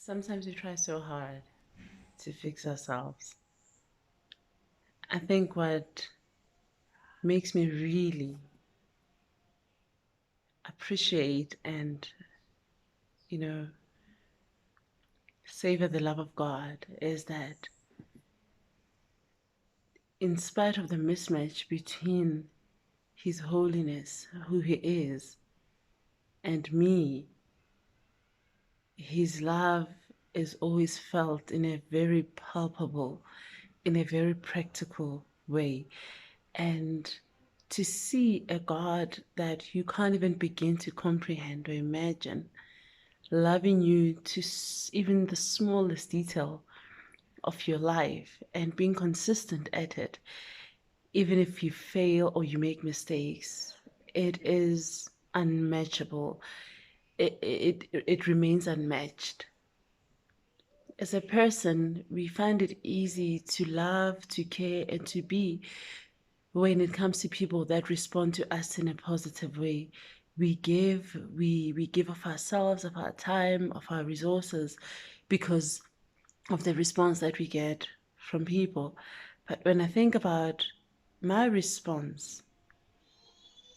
Sometimes we try so hard to fix ourselves. I think what makes me really appreciate and, you know, savor the love of God is that in spite of the mismatch between His holiness, who He is, and me, His love is always felt in a very palpable, in a very practical way. And to see a God that you can't even begin to comprehend or imagine, loving you to even the smallest detail of your life and being consistent at it, even if you fail or you make mistakes, it is unmatchable. It remains unmatched. As a person, we find it easy to love, to care, and to be when it comes to people that respond to us in a positive way. We give of ourselves, of our time, of our resources because of the response that we get from people. But when I think about my response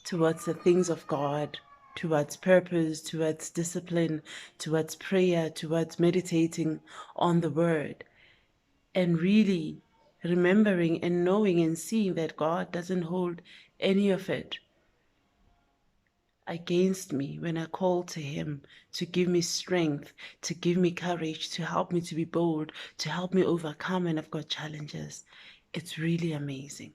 towards the things of God, towards purpose, towards discipline, towards prayer, towards meditating on the word, and really remembering and knowing and seeing that God doesn't hold any of it against me when I call to Him to give me strength, to give me courage, to help me to be bold, to help me overcome when I've got challenges. It's really amazing.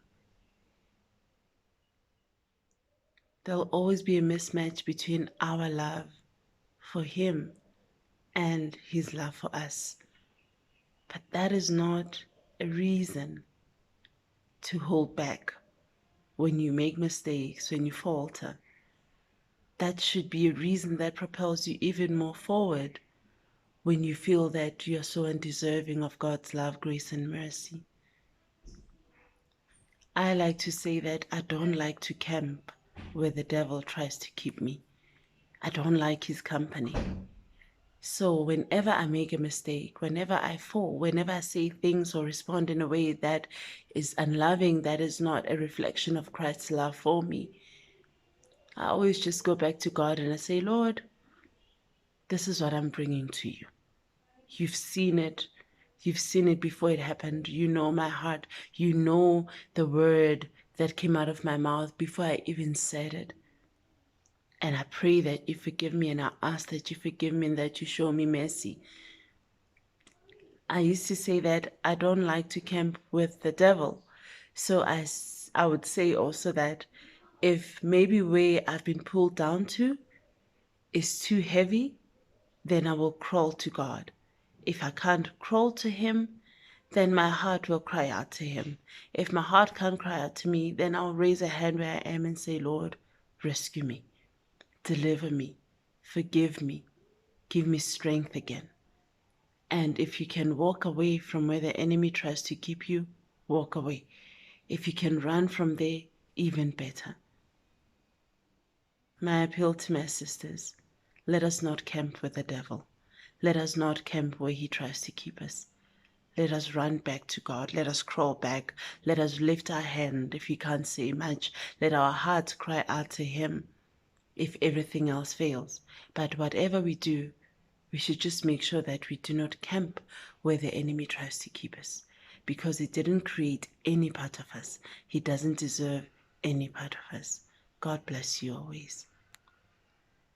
There'll always be a mismatch between our love for Him and His love for us. But that is not a reason to hold back when you make mistakes, when you falter. That should be a reason that propels you even more forward when you feel that you are so undeserving of God's love, grace, and mercy. I like to say that I don't like to camp where the devil tries to keep me. I don't like his company. So whenever I make a mistake, whenever I fall, whenever I say things or respond in a way that is unloving, that is not a reflection of Christ's love for me, I always just go back to God and I say, Lord, this is what I'm bringing to you. You've seen it. You've seen it before it happened. You know my heart. You know the word that came out of my mouth before I even said it. And I pray that you forgive me, and I ask that you forgive me and that you show me mercy. I used to say that I don't like to camp with the devil. So I would say also that if maybe where I've been pulled down to is too heavy, then I will crawl to God. If I can't crawl to Him, then my heart will cry out to Him. If my heart can't cry out to me, then I'll raise a hand where I am and say, Lord, rescue me, deliver me, forgive me, give me strength again. And if you can walk away from where the enemy tries to keep you, walk away. If you can run from there, even better. My appeal to my sisters, let us not camp with the devil. Let us not camp where he tries to keep us. Let us run back to God. Let us crawl back. Let us lift our hand if we can't say much. Let our hearts cry out to Him if everything else fails. But whatever we do, we should just make sure that we do not camp where the enemy tries to keep us, because He didn't create any part of us. He doesn't deserve any part of us. God bless you always.